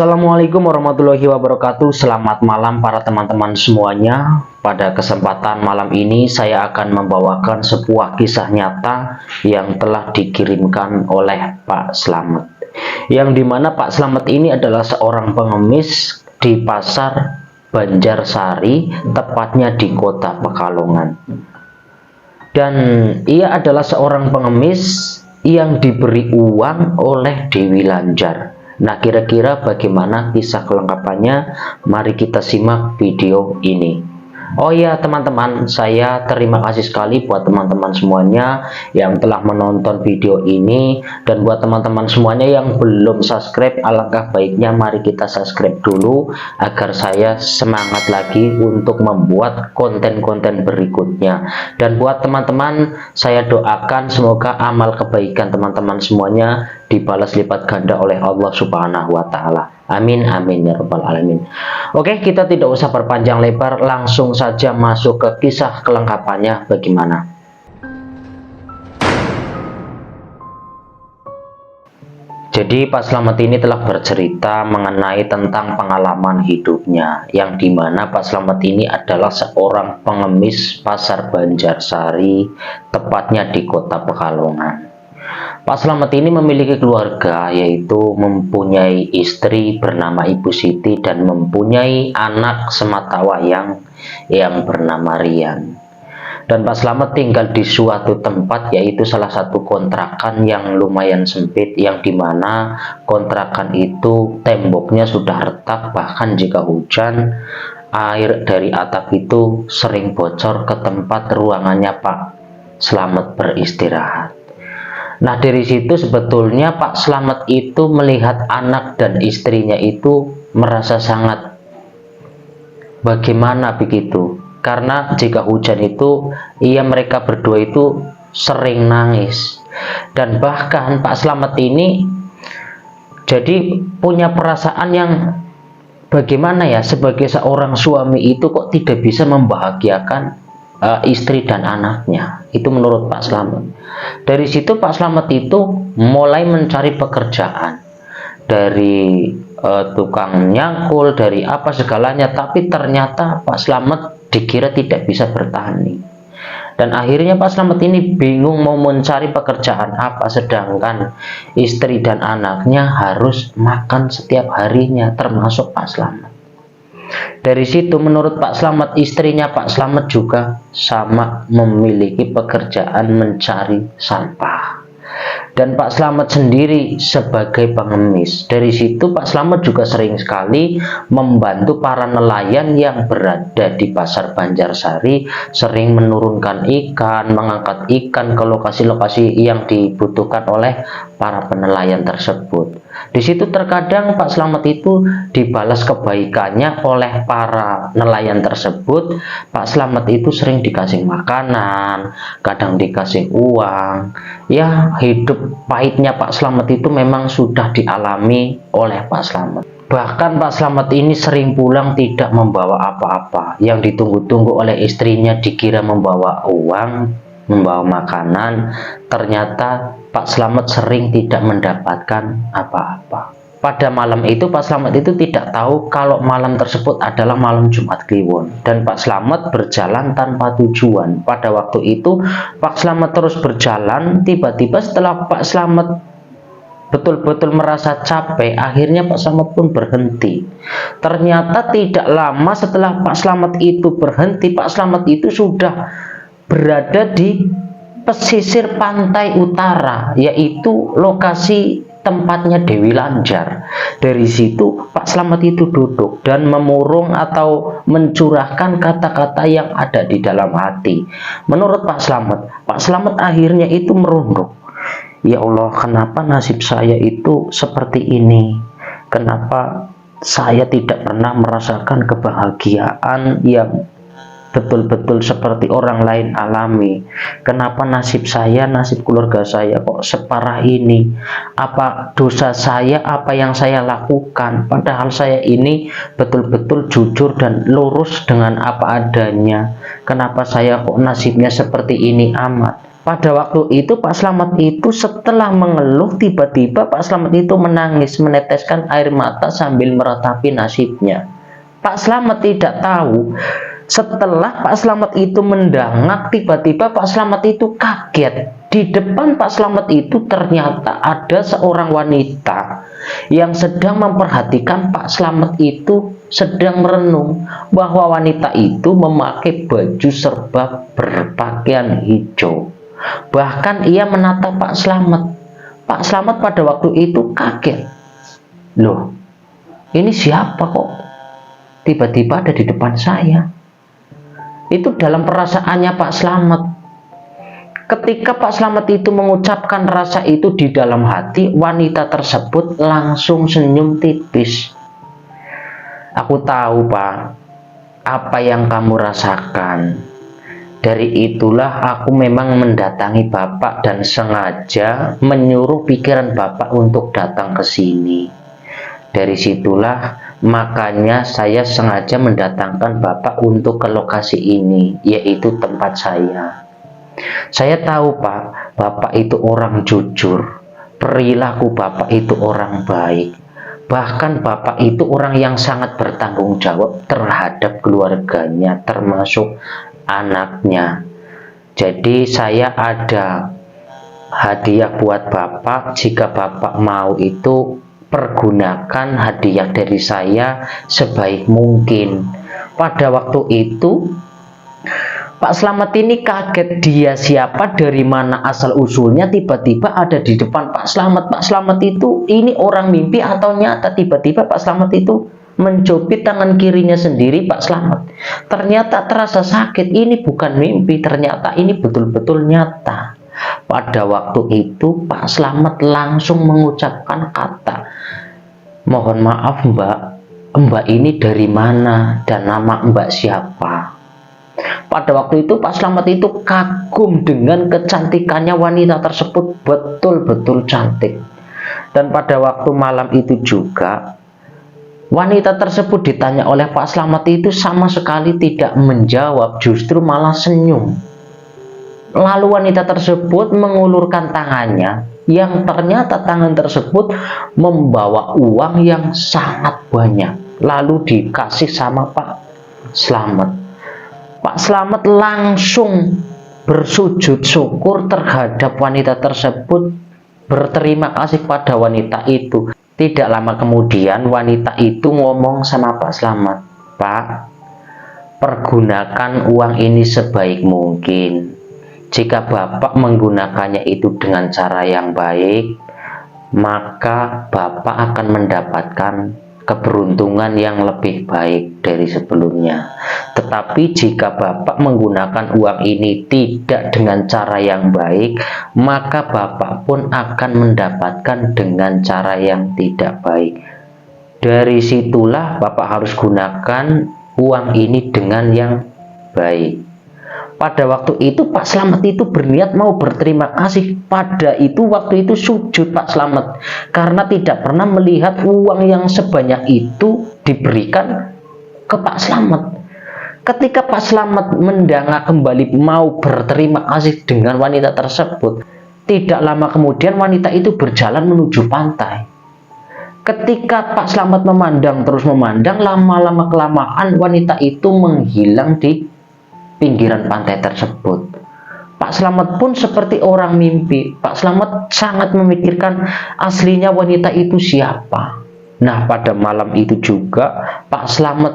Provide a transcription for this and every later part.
Assalamualaikum warahmatullahi wabarakatuh. Selamat malam para teman-teman semuanya. Pada kesempatan malam ini saya akan membawakan sebuah kisah nyata yang telah dikirimkan oleh Pak Slamet. Yang dimana Pak Slamet ini adalah seorang pengemis di pasar Banjarsari, tepatnya di kota Pekalongan. Dan ia adalah seorang pengemis yang diberi uang oleh Dewi Lanjar. Nah, kira-kira bagaimana kisah kelengkapannya? Mari kita simak video ini. Oh ya teman-teman, saya terima kasih sekali buat teman-teman semuanya yang telah menonton video ini. Dan buat teman-teman semuanya yang belum subscribe, alangkah baiknya mari kita subscribe dulu agar saya semangat lagi untuk membuat konten-konten berikutnya. Dan buat teman-teman, saya doakan semoga amal kebaikan teman-teman semuanya dibalas lipat ganda oleh Allah Subhanahu wa Ta'ala. Amin amin ya rabbal alamin. Oke, kita tidak usah berpanjang lebar, langsung saja masuk ke kisah kelengkapannya bagaimana. Jadi Pak Slamet ini telah bercerita mengenai tentang pengalaman hidupnya, yang dimana Pak Slamet ini adalah seorang pengemis pasar Banjarsari, tepatnya di kota Pekalongan. Pak Slamet ini memiliki keluarga, yaitu mempunyai istri bernama Ibu Siti dan mempunyai anak sematawayang yang bernama Rian. Dan Pak Slamet tinggal di suatu tempat, yaitu salah satu kontrakan yang lumayan sempit, yang dimana kontrakan itu temboknya sudah retak, bahkan jika hujan air dari atap itu sering bocor ke tempat ruangannya Pak Slamet beristirahat. Nah, dari situ sebetulnya Pak Slamet itu melihat anak dan istrinya itu merasa sangat bagaimana begitu. Karena jika hujan itu mereka berdua itu sering nangis. Dan bahkan Pak Slamet ini jadi punya perasaan yang bagaimana ya, sebagai seorang suami itu kok tidak bisa membahagiakan istri dan anaknya. Itu menurut Pak Slamet. Dari situ Pak Slamet itu mulai mencari pekerjaan, dari tukang nyangkul, dari apa segalanya, tapi ternyata Pak Slamet dikira tidak bisa bertani. Dan akhirnya Pak Slamet ini bingung mau mencari pekerjaan apa, sedangkan istri dan anaknya harus makan setiap harinya, termasuk Pak Slamet. Dari situ menurut Pak Slamet, istrinya Pak Slamet juga sama memiliki pekerjaan mencari sampah. Dan Pak Slamet sendiri sebagai pengemis. Dari situ Pak Slamet juga sering sekali membantu para nelayan yang berada di pasar Banjarsari, sering menurunkan ikan, mengangkat ikan ke lokasi-lokasi yang dibutuhkan oleh para penelayan tersebut. Di situ terkadang Pak Slamet itu dibalas kebaikannya oleh para nelayan tersebut. Pak Slamet itu sering dikasih makanan, kadang dikasih uang. Ya, hidup pahitnya Pak Slamet itu memang sudah dialami oleh Pak Slamet. Bahkan Pak Slamet ini sering pulang tidak membawa apa-apa. Yang ditunggu-tunggu oleh istrinya dikira membawa uang, membawa makanan, ternyata Pak Slamet sering tidak mendapatkan apa-apa. Pada malam itu Pak Slamet itu tidak tahu kalau malam tersebut adalah malam Jumat Kliwon, dan Pak Slamet berjalan tanpa tujuan. Pada waktu itu Pak Slamet terus berjalan, tiba-tiba setelah Pak Slamet betul-betul merasa capek, akhirnya Pak Slamet pun berhenti. Ternyata tidak lama setelah Pak Slamet itu berhenti, Pak Slamet itu sudah berada di pesisir pantai utara, yaitu lokasi tempatnya Dewi Lanjar. Dari situ Pak Slamet itu duduk dan memurung atau mencurahkan kata-kata yang ada di dalam hati. Menurut Pak Slamet akhirnya itu merunduk. Ya Allah, kenapa nasib saya itu seperti ini? Kenapa saya tidak pernah merasakan kebahagiaan yang betul-betul seperti orang lain alami? Kenapa nasib saya, nasib keluarga saya kok separah ini? Apa dosa saya, apa yang saya lakukan? Padahal saya ini betul-betul jujur dan lurus dengan apa adanya. Kenapa saya kok nasibnya seperti ini amat? Pada waktu itu Pak Slamet itu setelah mengeluh, tiba-tiba Pak Slamet itu menangis, meneteskan air mata sambil meratapi nasibnya. Pak Slamet tidak tahu, setelah Pak Slamet itu mendangak, tiba-tiba Pak Slamet itu kaget. Di depan Pak Slamet itu ternyata ada seorang wanita yang sedang memperhatikan Pak Slamet itu sedang merenung, bahwa wanita itu memakai baju serba berpakaian hijau. Bahkan ia menatap Pak Slamet. Pak Slamet pada waktu itu kaget. Loh, ini siapa kok tiba-tiba ada di depan saya? Itu dalam perasaannya Pak Slamet. Ketika Pak Slamet itu mengucapkan rasa itu di dalam hati, wanita tersebut langsung senyum tipis. Aku tahu, Pak, apa yang kamu rasakan. Dari itulah aku memang mendatangi Bapak dan sengaja menyuruh pikiran Bapak untuk datang ke sini. Dari situlah makanya saya sengaja mendatangkan Bapak untuk ke lokasi ini, yaitu tempat saya. Saya tahu, Pak, Bapak itu orang jujur. Perilaku Bapak itu orang baik. Bahkan Bapak itu orang yang sangat bertanggung jawab terhadap keluarganya, termasuk anaknya. Jadi saya ada hadiah buat Bapak. Jika Bapak mau itu, pergunakan hadiah dari saya sebaik mungkin. Pada waktu itu Pak Slamet ini kaget, dia siapa, dari mana asal usulnya tiba-tiba ada di depan Pak Slamet. Pak Slamet itu ini orang mimpi atau nyata? Tiba-tiba Pak Slamet itu mencubit tangan kirinya sendiri Pak Slamet. Ternyata terasa sakit, ini bukan mimpi, ternyata ini betul-betul nyata. Pada waktu itu Pak Slamet langsung mengucapkan kata, mohon maaf Mbak, Mbak ini dari mana dan nama Mbak siapa? Pada waktu itu Pak Slamet itu kagum dengan kecantikannya wanita tersebut, betul-betul cantik. Dan pada waktu malam itu juga wanita tersebut ditanya oleh Pak Slamet itu sama sekali tidak menjawab, justru malah senyum. Lalu wanita tersebut mengulurkan tangannya, yang ternyata tangan tersebut membawa uang yang sangat banyak, lalu dikasih sama Pak Slamet. Pak Slamet langsung bersujud syukur terhadap wanita tersebut, berterima kasih pada wanita itu. Tidak lama kemudian wanita itu ngomong sama Pak Slamet, Pak, pergunakan uang ini sebaik mungkin. Jika Bapak menggunakannya itu dengan cara yang baik, maka Bapak akan mendapatkan keberuntungan yang lebih baik dari sebelumnya. Tetapi jika Bapak menggunakan uang ini tidak dengan cara yang baik, maka Bapak pun akan mendapatkan dengan cara yang tidak baik. Dari situlah Bapak harus gunakan uang ini dengan yang baik. Pada waktu itu Pak Slamet itu berniat mau berterima kasih. Pada itu waktu itu sujud Pak Slamet, karena tidak pernah melihat uang yang sebanyak itu diberikan ke Pak Slamet. Ketika Pak Slamet mendangak kembali mau berterima kasih dengan wanita tersebut, tidak lama kemudian wanita itu berjalan menuju pantai. Ketika Pak Slamet memandang, terus memandang, lama-lama kelamaan wanita itu menghilang di pinggiran pantai tersebut. Pak Slamet pun seperti orang mimpi. Pak Slamet sangat memikirkan aslinya wanita itu siapa. Nah, pada malam itu juga Pak Slamet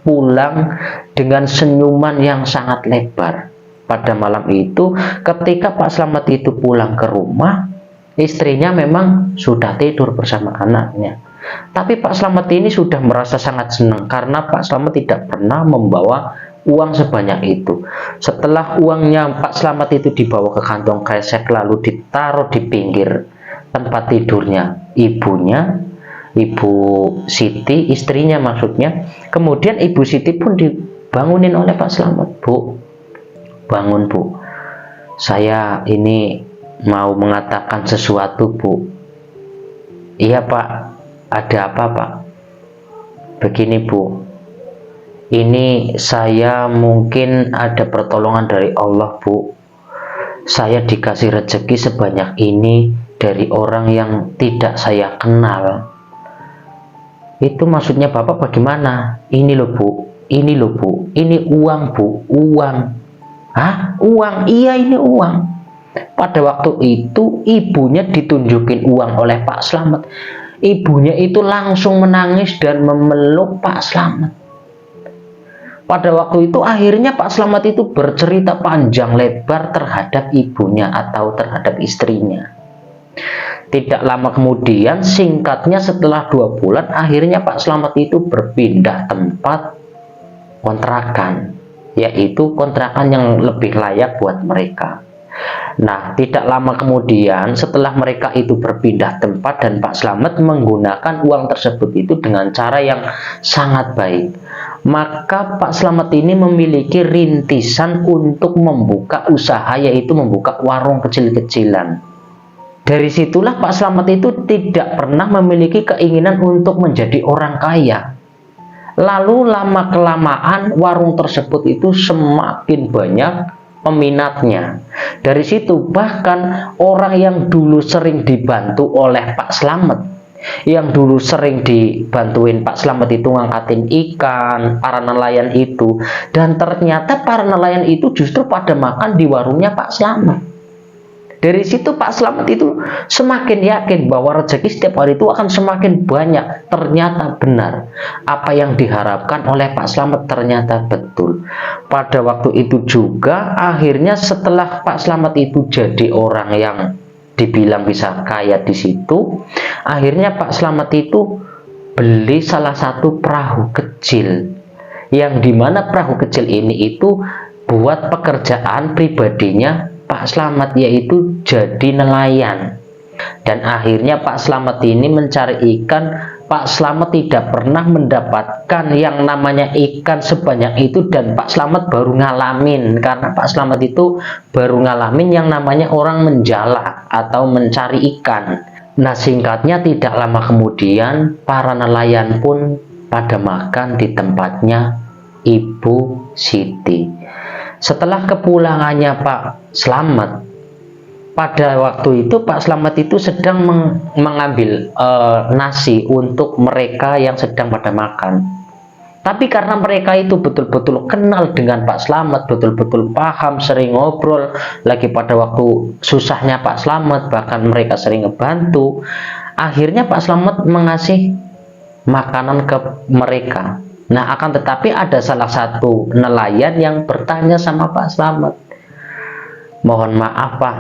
pulang dengan senyuman yang sangat lebar. Pada malam itu ketika Pak Slamet itu pulang ke rumah, istrinya memang sudah tidur bersama anaknya. Tapi Pak Slamet ini sudah merasa sangat senang karena Pak Slamet tidak pernah membawa uang sebanyak itu. Setelah uangnya Pak Slamet itu dibawa ke kantong kresek lalu ditaruh di pinggir tempat tidurnya ibunya, Ibu Siti, istrinya maksudnya. Kemudian Ibu Siti pun dibangunin oleh Pak Slamet. Bu, bangun Bu, saya ini mau mengatakan sesuatu Bu. Iya Pak, ada apa Pak? Begini Bu, ini saya mungkin ada pertolongan dari Allah Bu. saya dikasih rezeki sebanyak ini dari orang yang tidak saya kenal. Itu maksudnya Bapak bagaimana? Ini loh Bu, ini loh Bu, ini uang Bu, uang. Hah? Uang? Iya, ini uang. Pada waktu itu ibunya ditunjukin uang oleh Pak Slamet. Ibunya itu langsung menangis dan memeluk Pak Slamet. Pada waktu itu akhirnya Pak Slamet itu bercerita panjang lebar terhadap ibunya atau terhadap istrinya. Tidak lama kemudian, singkatnya setelah 2 bulan, akhirnya Pak Slamet itu berpindah tempat kontrakan, yaitu kontrakan yang lebih layak buat mereka. Nah, tidak lama kemudian setelah mereka itu berpindah tempat dan Pak Slamet menggunakan uang tersebut itu dengan cara yang sangat baik, maka Pak Slamet ini memiliki rintisan untuk membuka usaha, yaitu membuka warung kecil-kecilan. Dari situlah Pak Slamet itu tidak pernah memiliki keinginan untuk menjadi orang kaya. Lalu lama-kelamaan warung tersebut itu semakin banyak peminatnya. Dari situ bahkan orang yang dulu sering dibantu oleh Pak Slamet, yang dulu sering dibantuin Pak Slamet itu ngangkatin ikan, para nelayan itu, dan ternyata para nelayan itu justru pada makan di warungnya Pak Slamet. Dari situ Pak Slamet itu semakin yakin bahwa rezeki setiap hari itu akan semakin banyak. Ternyata benar, apa yang diharapkan oleh Pak Slamet ternyata betul. Pada waktu itu juga akhirnya setelah Pak Slamet itu jadi orang yang dibilang bisa kaya di situ, akhirnya Pak Slamet itu beli salah satu perahu kecil, yang dimana perahu kecil ini itu buat pekerjaan pribadinya Pak Slamet, yaitu jadi nelayan. Dan akhirnya Pak Slamet ini mencari ikan. Pak Slamet tidak pernah mendapatkan yang namanya ikan sebanyak itu, dan Pak Slamet baru ngalamin, karena Pak Slamet itu baru ngalamin yang namanya orang menjala atau mencari ikan. Nah, singkatnya tidak lama kemudian para nelayan pun pada makan di tempatnya Ibu Siti. Setelah kepulangannya Pak Slamet, pada waktu itu Pak Slamet itu sedang mengambil nasi untuk mereka yang sedang pada makan. Tapi karena mereka itu betul-betul kenal dengan Pak Slamet, betul-betul paham, sering ngobrol, lagi pada waktu susahnya Pak Slamet, bahkan mereka sering ngebantu, akhirnya Pak Slamet mengasih makanan ke mereka. Nah, akan tetapi ada salah satu nelayan yang bertanya sama Pak Slamet, "Mohon maaf Pak,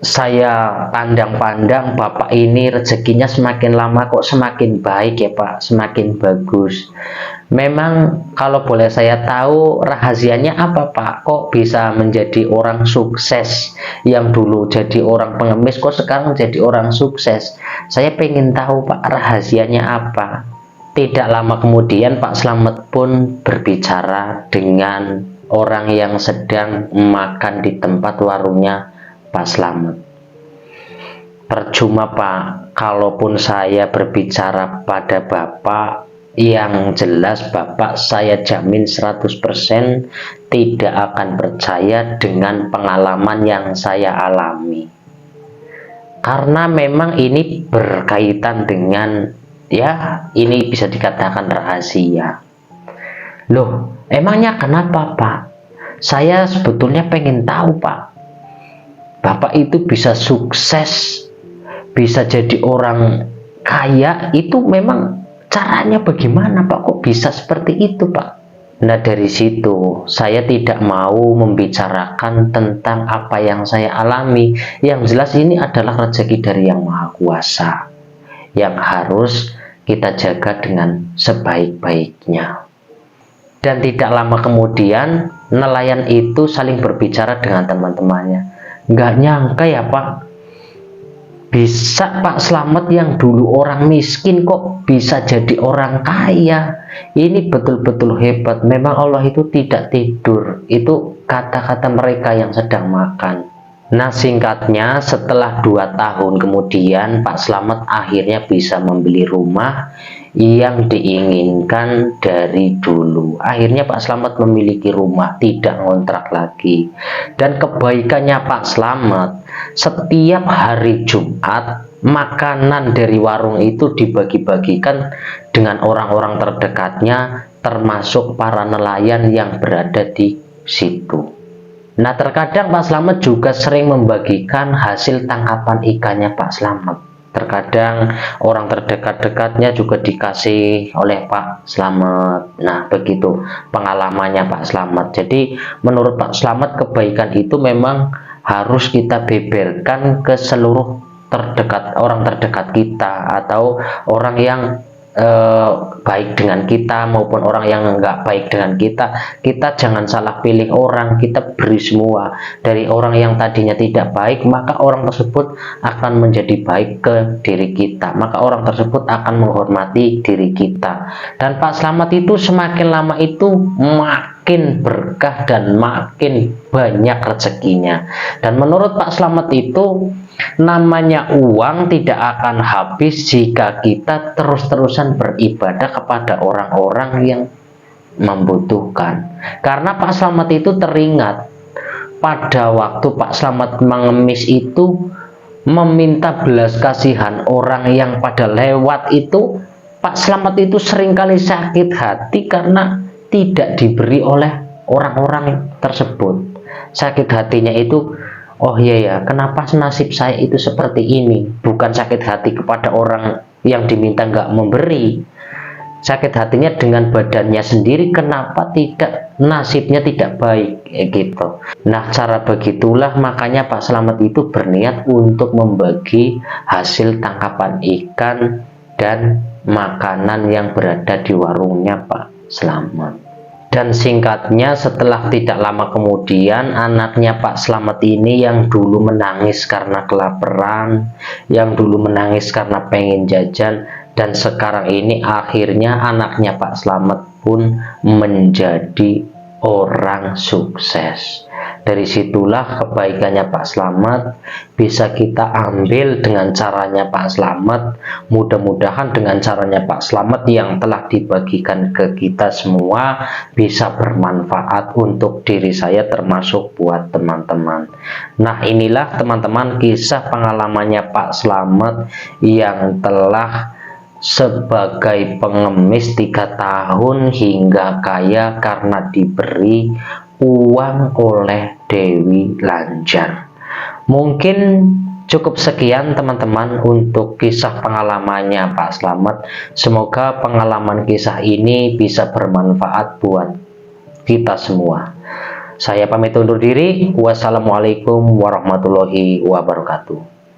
saya pandang-pandang Bapak ini rezekinya semakin lama kok semakin baik ya Pak, semakin bagus. Memang kalau boleh saya tahu rahasianya apa Pak? Kok bisa menjadi orang sukses? Yang dulu jadi orang pengemis kok sekarang jadi orang sukses? Saya pengen tahu Pak, rahasianya apa?" Tidak lama kemudian Pak Slamet pun berbicara dengan orang yang sedang makan di tempat warungnya Pak Slamet. "Percuma Pak, kalaupun saya berbicara pada Bapak, yang jelas Bapak saya jamin 100% tidak akan percaya dengan pengalaman yang saya alami. Karena memang ini berkaitan dengan, ya ini bisa dikatakan rahasia." "Loh, emangnya kenapa Pak? Saya sebetulnya pengen tahu Pak. Bapak itu bisa sukses, bisa jadi orang kaya, itu memang caranya bagaimana Pak? Kok bisa seperti itu Pak?" Nah, dari situ saya tidak mau membicarakan tentang apa yang saya alami. Yang jelas ini adalah rezeki dari Yang Maha Kuasa, yang harus kita jaga dengan sebaik-baiknya. Dan tidak lama kemudian nelayan itu saling berbicara dengan teman-temannya. "Nggak nyangka ya Pak, bisa Pak Slamet yang dulu orang miskin kok bisa jadi orang kaya. Ini betul-betul hebat. Memang Allah itu tidak tidur." Itu kata-kata mereka yang sedang makan. Nah, singkatnya setelah 2 tahun kemudian Pak Slamet akhirnya bisa membeli rumah yang diinginkan dari dulu. Akhirnya Pak Slamet memiliki rumah, tidak ngontrak lagi. Dan kebaikannya Pak Slamet, setiap hari Jumat makanan dari warung itu dibagi-bagikan dengan orang-orang terdekatnya, termasuk para nelayan yang berada di situ. Nah, terkadang Pak Slamet juga sering membagikan hasil tangkapan ikannya Pak Slamet. Terkadang orang terdekat-dekatnya juga dikasih oleh Pak Slamet. Nah, begitu pengalamannya Pak Slamet. Jadi, menurut Pak Slamet, kebaikan itu memang harus kita beberkan ke seluruh orang terdekat kita, atau orang yang baik dengan kita maupun orang yang enggak baik dengan kita jangan salah pilih orang, kita beri semua. Dari orang yang tadinya tidak baik, maka orang tersebut akan menjadi baik ke diri kita, maka orang tersebut akan menghormati diri kita. Dan Pak Slamet itu semakin lama itu makin berkah dan makin banyak rezekinya. Dan menurut Pak Slamet itu, namanya uang tidak akan habis jika kita terus-terusan beribadah kepada orang-orang yang membutuhkan. Karena Pak Slamet itu teringat pada waktu Pak Slamet mengemis itu meminta belas kasihan orang yang pada lewat itu, Pak Slamet itu seringkali sakit hati karena tidak diberi oleh orang-orang tersebut. Sakit hatinya itu, oh iya ya, kenapa nasib saya itu seperti ini? Bukan sakit hati kepada orang yang diminta nggak memberi. Sakit hatinya dengan badannya sendiri, kenapa tidak nasibnya tidak baik gitu. Nah, cara begitulah makanya Pak Slamet itu berniat untuk membagi hasil tangkapan ikan dan makanan yang berada di warungnya Pak Slamet. Dan singkatnya, setelah tidak lama kemudian, anaknya Pak Slamet ini yang dulu menangis karena kelaparan, yang dulu menangis karena pengen jajan, dan sekarang ini akhirnya anaknya Pak Slamet pun menjadi orang sukses. Dari situlah kebaikannya Pak Slamet bisa kita ambil dengan caranya Pak Slamet. Mudah-mudahan dengan caranya Pak Slamet yang telah dibagikan ke kita semua bisa bermanfaat untuk diri saya termasuk buat teman-teman. Nah, inilah teman-teman kisah pengalamannya Pak Slamet yang telah sebagai pengemis 3 tahun hingga kaya karena diberi uang oleh Dewi Lanjar. Mungkin cukup sekian teman-teman untuk kisah pengalamannya Pak Slamet. Semoga pengalaman kisah ini bisa bermanfaat buat kita semua. Saya pamit undur diri. Wassalamualaikum warahmatullahi wabarakatuh.